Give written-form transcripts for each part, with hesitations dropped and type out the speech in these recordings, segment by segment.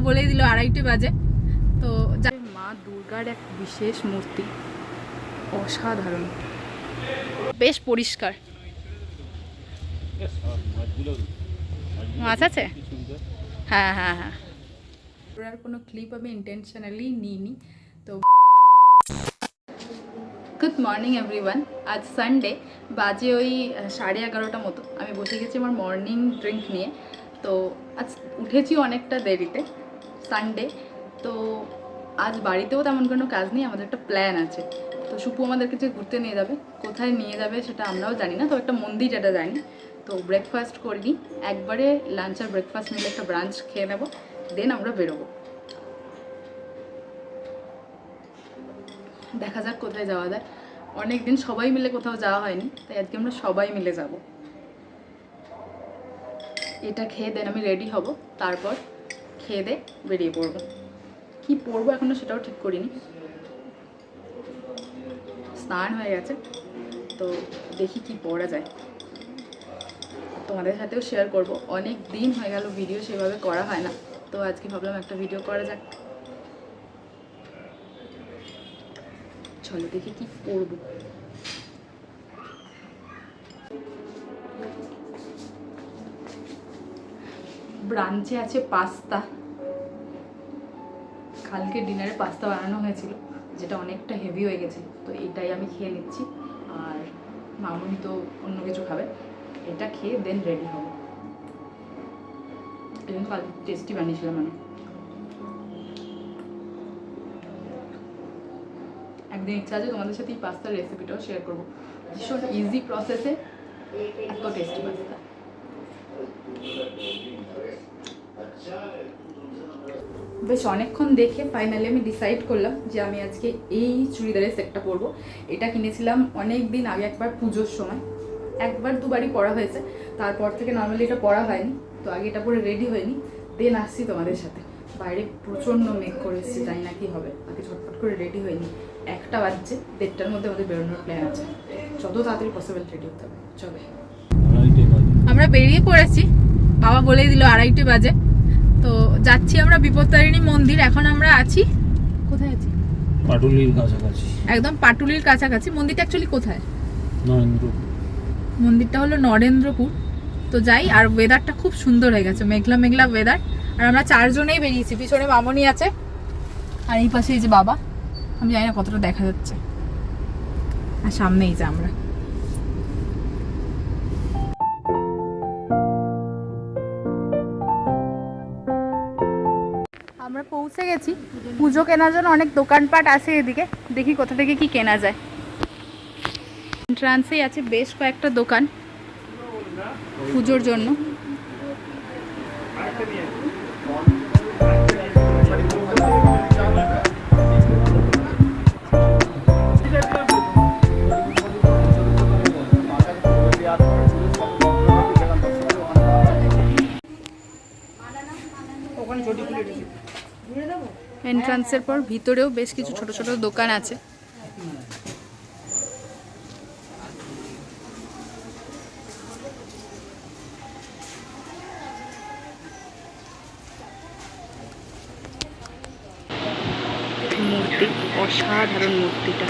বলেই দিল 2:30 বাজে। তো মা দুর্গার এক বিশেষ মূর্তি, অসাধারণ, বেশ পরিষ্কার। মাছ আছে, হ্যাঁ হ্যাঁ হ্যাঁ। ওর কোনো ক্লিপ আমি ইন্টেনশনালি নিইনি। তো গুড মর্নিং এভরিওয়ান। আজ সানডে, বাজে ওই 11:30 মতো। আমি বসে গেছি আমার মর্নিং ড্রিঙ্ক নিয়ে। তো আজ উঠেছি অনেকটা দেরিতে, সানডে। তো আজ বাড়িতেও তেমন কোনো কাজ নেই, আমাদের একটা প্ল্যান আছে। তো সুপু আমাদেরকে যে ঘুরতে নিয়ে যাবে, কোথায় নিয়ে যাবে সেটা আমরাও জানি না, তো একটা মন্দির যেটা জানি। তো ব্রেকফাস্ট করিনি, একবারে লাঞ্চ আর ব্রেকফাস্ট মিলে একটা ব্রাঞ্চ খেয়ে নেবো, দেন আমরা বেরোবো। দেখা যাক কোথায় যাওয়া যায়। অনেক দিন সবাই মিলে কোথাও যাওয়া হয়নি, তাই আজকে আমরা সবাই মিলে যাব। এটা খেয়ে দেন আমি রেডি হব, তারপর খেয়ে দে বেরিয়ে পড়বো। কি পরবো এখনো সেটাও ঠিক করিনি। স্নান হয়ে গেছে, তো দেখি কি পরা যায়, তোমাদের সাথেও শেয়ার করব। অনেক দিন হয়ে গেল ভিডিও সেভাবে করা হয় না, তো আজকে ভাবলাম একটা ভিডিও করা যাক। চলো দেখি কি পরবো। ব্রাঞ্চে আছে পাস্তা। কালকে ডিনারে পাস্তা বানানো হয়েছিল, যেটা অনেকটা হেভি হয়ে গেছে, তো এটাই আমি খেয়ে নিচ্ছি। আর মামুনি তো অন্য কিছু খাবে, এটা খেয়ে দেন রেডি হবো। এটা কাল টেস্টি বানিয়েছিলাম আমি। একদিন ইচ্ছা আছে তোমাদের সাথে এই পাস্তার রেসিপিটাও শেয়ার করবো। ভীষণ ইজি প্রসেসে এত টেস্টি পাস্তা। বেশ অনেকক্ষণ দেখে ফাইনালি আমি ডিসাইড করলাম যে আমি আজকে এই চুড়িদারের সেটটা পরবো। এটা কিনেছিলাম অনেক দিন আগে, একবার পুজোর সময়, একবার দুবারই পরা হয়েছে, তারপর থেকে নর্মালি এটা পরা হয়নি। তো আগে এটা পরে রেডি হয়নি, দেন আসছি তোমাদের সাথে। বাইরে প্রচণ্ড মেঘ করে এসেছে, জানি না কি হবে। আগে ঝটপট করে রেডি হয়নি, 1টা বাজছে, 1:30টার মধ্যে আমাদের বেরোনোর প্ল্যান আছে। যত তাড়াতাড়ি পসিবল রেডি হতে হবে। চলে, আমরা বেরিয়ে পড়েছি। বাবা বলেই দিল 2:30 বাজে। তো যাচ্ছি আমরা বিপত্তারিণী মন্দির। এখন আমরা আছি কোথায় আছি? পাটুলির কাছাকাছি, একদম পাটুলির কাছাকাছি। মন্দিরটা অ্যাকচুয়ালি কোথায়? নরেন্দ্রপুর। মন্দিরটা হলো নরেন্দ্রপুর। তো যাই, আর ওয়েদারটা খুব সুন্দর হয়ে গেছে, মেঘলা মেঘলা ওয়েদার। আর আমরা 4 জনেই বেরিয়েছি, পিছনে মামনি আছে আর এই পাশে এই যে বাবা। আমি জানি না কতটা দেখা যাচ্ছে, আর সামনেই যে আমরা। আমরা পৌঁছে গেছি। পুজো কেনার জন্য অনেক দোকানপাট আছে এদিকে, দেখি কোথা থেকে কি কেনা যায়। এন্ট্রান্সেই আছে বেশ কয়েকটা দোকান পুজোর জন্য। এন্ট্রান্সের পর ভিতরেও বেশ কিছু ছোট ছোট দোকান আছে। মূর্তি অসাধারণ, মূর্তিটা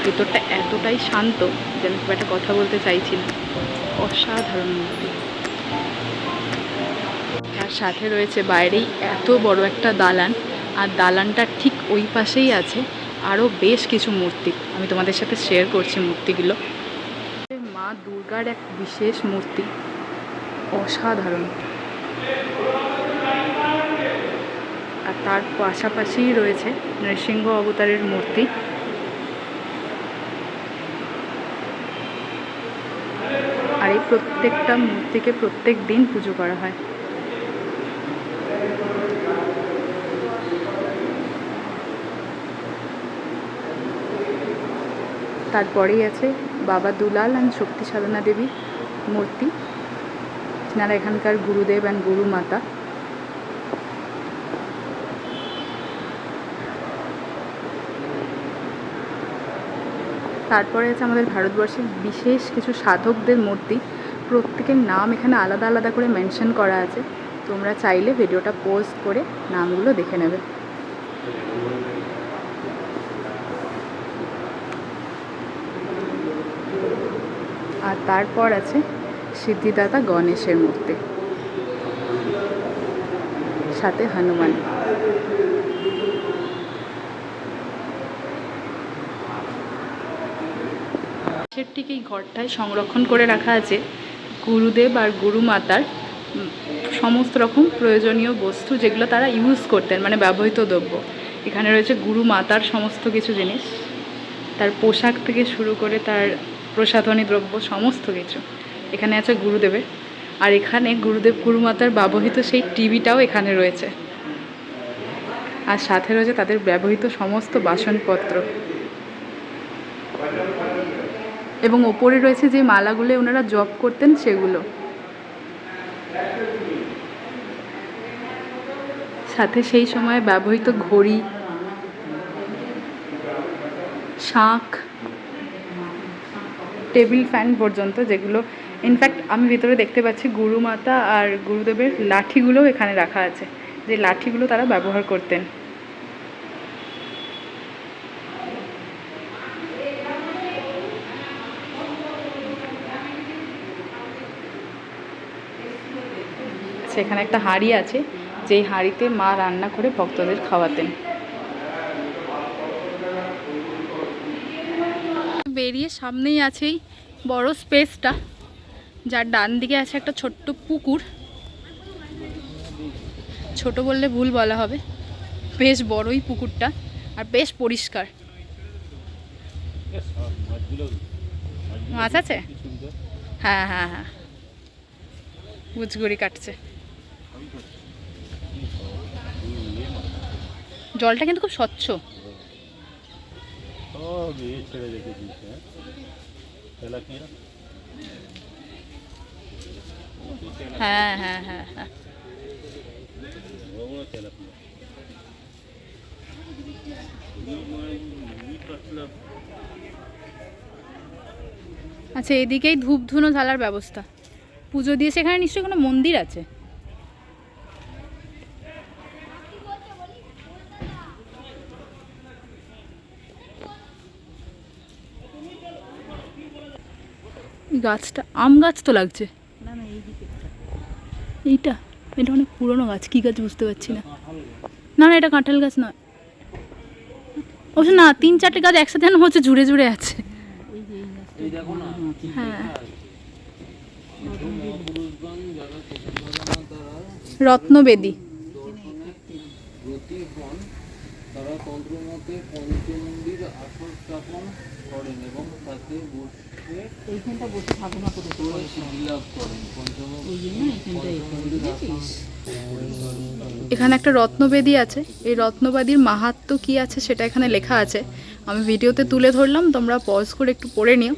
ভিতরটা এতটাই শান্ত যে আমি খুব একটা কথা বলতে চাইছি না। অসাধারণ মূর্তি। তার সাথে রয়েছে বাইরেই এত বড় একটা দালান, আর দালানটার ঠিক ওই পাশেই আছে আরও বেশ কিছু মূর্তি। আমি তোমাদের সাথে শেয়ার করছি মূর্তিগুলো। মা দুর্গার এক বিশেষ মূর্তি, অসাধারণ। আর তার পাশাপাশিই রয়েছে নৃসিংহ অবতারের মূর্তি। আর এই প্রত্যেকটা মূর্তিকে প্রত্যেক দিন পুজো করা হয়। তারপরেই আছে বাবা দুলাল অ্যান্ড শক্তি সাধনা দেবী মূর্তি, যারা এখানকার গুরুদেব অ্যান্ড গুরু মাতা। তারপরে আছে আমাদের ভারতবর্ষের বিশেষ কিছু সাধকদের মূর্তি, প্রত্যেকের নাম এখানে আলাদা আলাদা করে মেনশন করা আছে। তোমরা চাইলে ভিডিওটা পোস্ট করে নামগুলো দেখে নেবে। আর তারপর আছে সিদ্ধিদাতা গণেশের মূর্তি, সাথে হনুমান। ঠিক এই ঘরটায় সংরক্ষণ করে রাখা আছে গুরুদেব আর গুরুমাতার সমস্ত রকম প্রয়োজনীয় বস্তু, যেগুলো তারা ইউজ করতেন, মানে ব্যবহৃত দ্রব্য। এখানে রয়েছে গুরুমাতার সমস্ত কিছু জিনিস, তার পোশাক থেকে শুরু করে তার প্রসাধনী দ্রব্য সমস্ত কিছু। এখানে আছে গুরুদেবের, আর এখানে গুরুদেব গুরুমাতার ব্যবহৃত সেই টিভিটাও এখানে রয়েছে, আর সাথে রয়েছে তাদের ব্যবহৃত সমস্ত বাসনপত্র। এবং ওপরে রয়েছে যে মালাগুলো ওনারা জপ করতেন সেগুলো, সাথে সেই সময় ব্যবহৃত ঘড়ি, শাঁখ, টেবিল ফ্যান পর্যন্ত, যেগুলো ইনফ্যাক্ট আমি ভিতরে দেখতে পাচ্ছি গুরুমাতা আর গুরুদেবের লাঠিগুলোও এখানে রাখা আছে, যে লাঠিগুলো তারা ব্যবহার করতেন। সেখানে একটা হাঁড়ি আছে, যেই হাঁড়িতে মা রান্না করে ভক্তদের খাওয়াতেন। বেরিয়ে সামনেই আছেই বড় স্পেসটা, যার ডান দিকে আছে একটা ছোট্ট পুকুর। ছোট বললে ভুল বলা হবে, বেশ বড়ই পুকুরটা, আর বেশ পরিষ্কার। মাছ আছে? হ্যাঁ হ্যাঁ হ্যাঁ, গুচগুড়ি কাটছে। জলটা কিন্তু খুব স্বচ্ছ। হ্যাঁ হ্যাঁ হ্যাঁ হ্যাঁ, আচ্ছা এদিকেই ধূপ ধুনো জ্বালার ব্যবস্থা, পুজো দিয়ে। সেখানে নিশ্চয়ই কোনো মন্দির আছে। গাছটা আম গাছ তো লাগছে। এইটা এটা অনেক পুরনো গাছ, কী গাছ বুঝতে পারছি না। না না, এটা কাঁঠাল গাছ নয়। অবশ্য না, 3-4টে গাছ একসাথে যেন হচ্ছে, জুড়ে জুড়ে আছে। হ্যাঁ, রত্নবেদী। তারা তন্ত্রমতে পঞ্চমন্দির আসন স্থাপন করেন এবং তাতে এইখানটা বসে ঠাকুমা করে লাভ করেন। এখানে একটা রত্নবেদী আছে, এই রত্নবেদীর মাহাত্ম্য কি আছে সেটা এখানে লেখা আছে। আমি ভিডিওতে তুলে ধরলাম, তোমরা পজ করে একটু পড়ে নিও।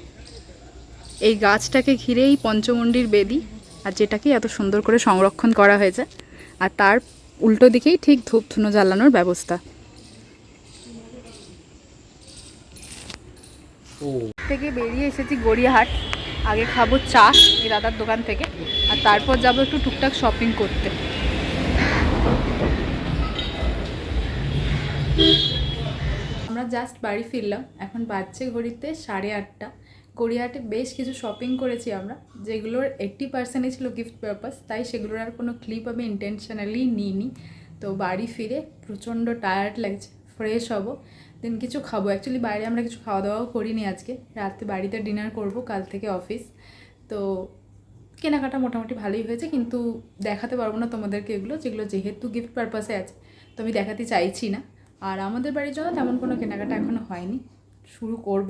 এই গাছটাকে ঘিরেই পঞ্চমন্ডির বেদী, আর যেটাকে এত সুন্দর করে সংরক্ষণ করা হয়েছে। আর তার উল্টো দিকেই ঠিক ধূপ ধুনো জ্বালানোর ব্যবস্থা। থেকে বেরিয়ে এসেছি গড়িয়াহাট। আগে খাবো চা এই দাদার দোকান থেকে, আর তারপর যাবো একটু টুকটাক শপিং করতে। আমরা জাস্ট বাড়ি ফিরলাম, এখন বাজছে ঘড়িতে 8:30। গড়িয়াহাটে বেশ কিছু শপিং করেছি আমরা, যেগুলোর 80%ই ছিল গিফট পারপাস, তাই সেগুলোর আর কোনো ক্লিপ আমি ইন্টেনশনালি নিইনি। তো বাড়ি ফিরে প্রচণ্ড টায়ার্ড লাগছে, ফ্রেশ হব, দেন কিছু খাবো। অ্যাকচুয়ালি বাইরে আমরা কিছু খাওয়া দাওয়াও করিনি আজকে, রাতে বাড়িতে ডিনার করব, কাল থেকে অফিস। তো কেনাকাটা মোটামুটি ভালোই হয়েছে, কিন্তু দেখাতে পারবো না তোমাদেরকে এগুলো, যেগুলো যেহেতু গিফট পারপাসে আছে তো আমি দেখাতে চাইছি না। আর আমাদের বাড়ির জন্য তেমন কোনো কেনাকাটা এখনও হয়নি, শুরু করব,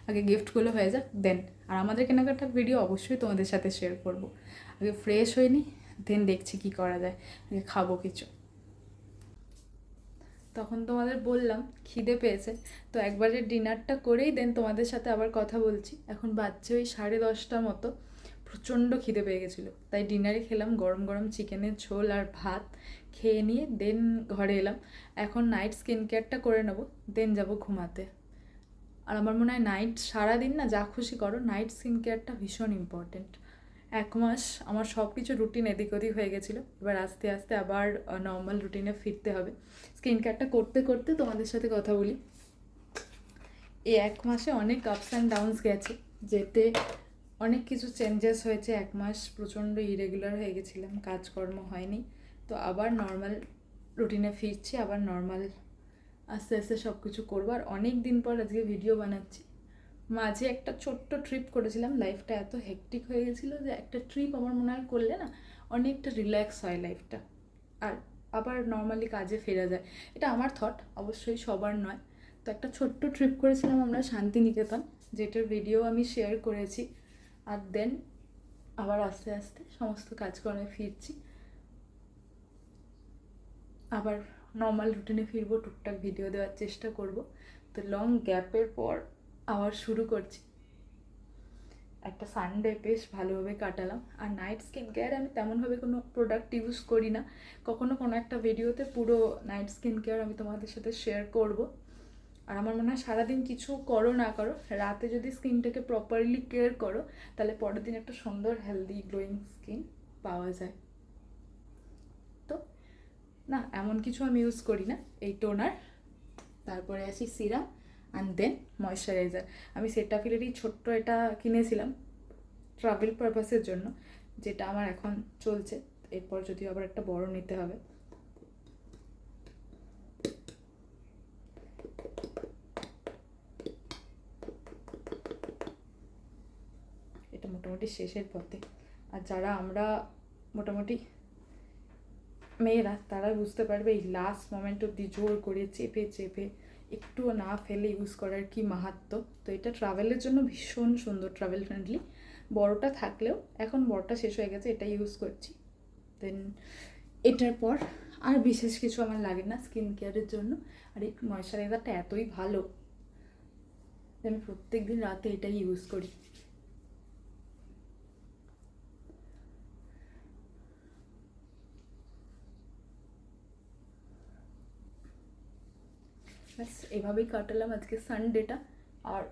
আগে গিফটগুলো হয়ে যাক দেন। আর আমাদের কেনাকাটার ভিডিও অবশ্যই তোমাদের সাথে শেয়ার করব। আগে ফ্রেশ হয়নি, দেন দেখছি কি করা যায়, আগে খাবো কিছু। তখন তোমাদের বললাম খিদে পেয়েছে, তো একবারে ডিনারটা করেই দেন তোমাদের সাথে আবার কথা বলছি। এখন বাজছে ওই 10:30 মতো, প্রচণ্ড খিদে পেয়ে গেছিলো, তাই ডিনারে খেলাম গরম গরম চিকেনের ঝোল আর ভাত। খেয়ে নিয়ে দেন ঘরে এলাম। এখন নাইট স্কিন কেয়ারটা করে নেবো, দেন যাবো ঘুমাতে। আর আমার মনে হয় নাইট সারাদিন না যা খুশি করো, নাইট স্কিন কেয়ারটা ভীষণ ইম্পর্টেন্ট। 1 মাস আমার সব কিছু রুটিন এদিক ওদিক হয়ে গেছিলো, এবার আস্তে আস্তে আবার নর্মাল রুটিনে ফিরতে হবে। স্কিন কেয়ারটা করতে করতে তোমাদের সাথে কথা বলি। এই 1 মাসে অনেক আপস অ্যান্ড ডাউনস গেছে, যেতে অনেক কিছু চেঞ্জেস হয়েছে। 1 মাস প্রচণ্ড ইরেগুলার হয়ে গেছিলাম, কাজকর্ম হয়নি, তো আবার নর্মাল রুটিনে ফিরছি, আবার নর্মাল আস্তে আস্তে সব কিছু করবো। আর অনেক দিন পর আজকে ভিডিও বানাচ্ছি। মাঝে একটা ছোট্ট ট্রিপ করেছিলাম, লাইফটা এত হেক্টিক হয়ে গেছিলো যে একটা ট্রিপ আমার মনে হয় করলে না অনেকটা রিল্যাক্স হয় লাইফটা, আর আবার নর্মালি কাজে ফেরা যায়। এটা আমার থট, অবশ্যই সবার নয়। তো একটা ছোট্ট ট্রিপ করেছিলাম আমরা শান্তিনিকেতন, যেটার ভিডিও আমি শেয়ার করেছি। আর দেন আবার আস্তে আস্তে সমস্ত কাজকর্মে ফিরছি, আবার নর্মাল রুটিনে ফিরবো, টুকটাক ভিডিও দেওয়ার চেষ্টা করব। তো লং গ্যাপের পর আবার শুরু করছি। একটা সানডে বেশ ভালোভাবে কাটালাম। আর নাইট স্কিন কেয়ার আমি তেমনভাবে কোনো প্রোডাক্ট ইউজ করি না, কখনো কোনো একটা ভিডিওতে পুরো নাইট স্কিন কেয়ার আমি তোমাদের সাথে শেয়ার করব। আর আমার মনে হয় সারাদিন কিছু করো না করো, রাতে যদি স্কিনটাকে প্রপারলি কেয়ার করো তাহলে পরের দিন একটা সুন্দর হেলদি গ্লোয়িং স্কিন পাওয়া যায়। তো না, এমন কিছু আমি ইউজ করি না। এই টোনার, তারপরে আসি সিরাম, অ্যান্ড দেন ময়শ্চারাইজার। আমি সেটাফিলেরই ছোট্ট এটা কিনেছিলাম ট্রাভেল পারপাসের জন্য, যেটা আমার এখন চলছে। এরপর যদিও আবার একটা বড় নিতে হবে। এটা মোটামুটি শেষের পথে। আর যারা আমরা মোটামুটি মেয়েরা, তারা বুঝতে পারবে এই লাস্ট মোমেন্ট অব্দি জোর করে চেপে চেপে একটুও না ফেলে ইউজ করার কি মাহাত্ম্য। তো এটা ট্রাভেলের জন্য ভীষণ সুন্দর, ট্রাভেল ফ্রেন্ডলি। বড়টা থাকলেও এখন বড়টা শেষ হয়ে গেছে, এটা ইউজ করছি। দেন এটার পর আর বিশেষ কিছু আমার লাগে না স্কিন কেয়ারের জন্য। আর এই ময়শ্চারাইজারটা এতই ভালো যে আমি প্রত্যেক দিন রাতে এটাই ইউজ করি। ব্যাস এভাবেই কাটালাম আজকে সানডেটা। আর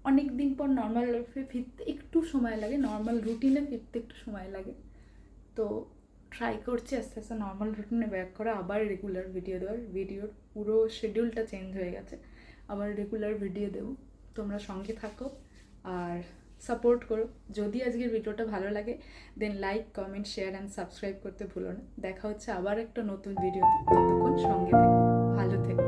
অনেক দিন পর নর্মাল লাইফে ফিরতে একটু সময় লাগে, নর্মাল রুটিনে ফিরতে একটু সময় লাগে। তো ট্রাই করছি আস্তে আস্তে নর্মাল রুটিনে ব্যাক করা, আবার রেগুলার ভিডিও দেওয়ার। ভিডিওর পুরো শিডিউলটা চেঞ্জ হয়ে গেছে, আবার রেগুলার ভিডিও দেবো। তোমরা সঙ্গে থাকো আর সাপোর্ট করো। যদি আজকের ভিডিওটা ভালো লাগে then like, comment, share and subscribe করতে ভুলো না। দেখা হচ্ছে আবার একটা নতুন ভিডিওতে, ততক্ষণ সঙ্গে থেকো, ভালো থেকো।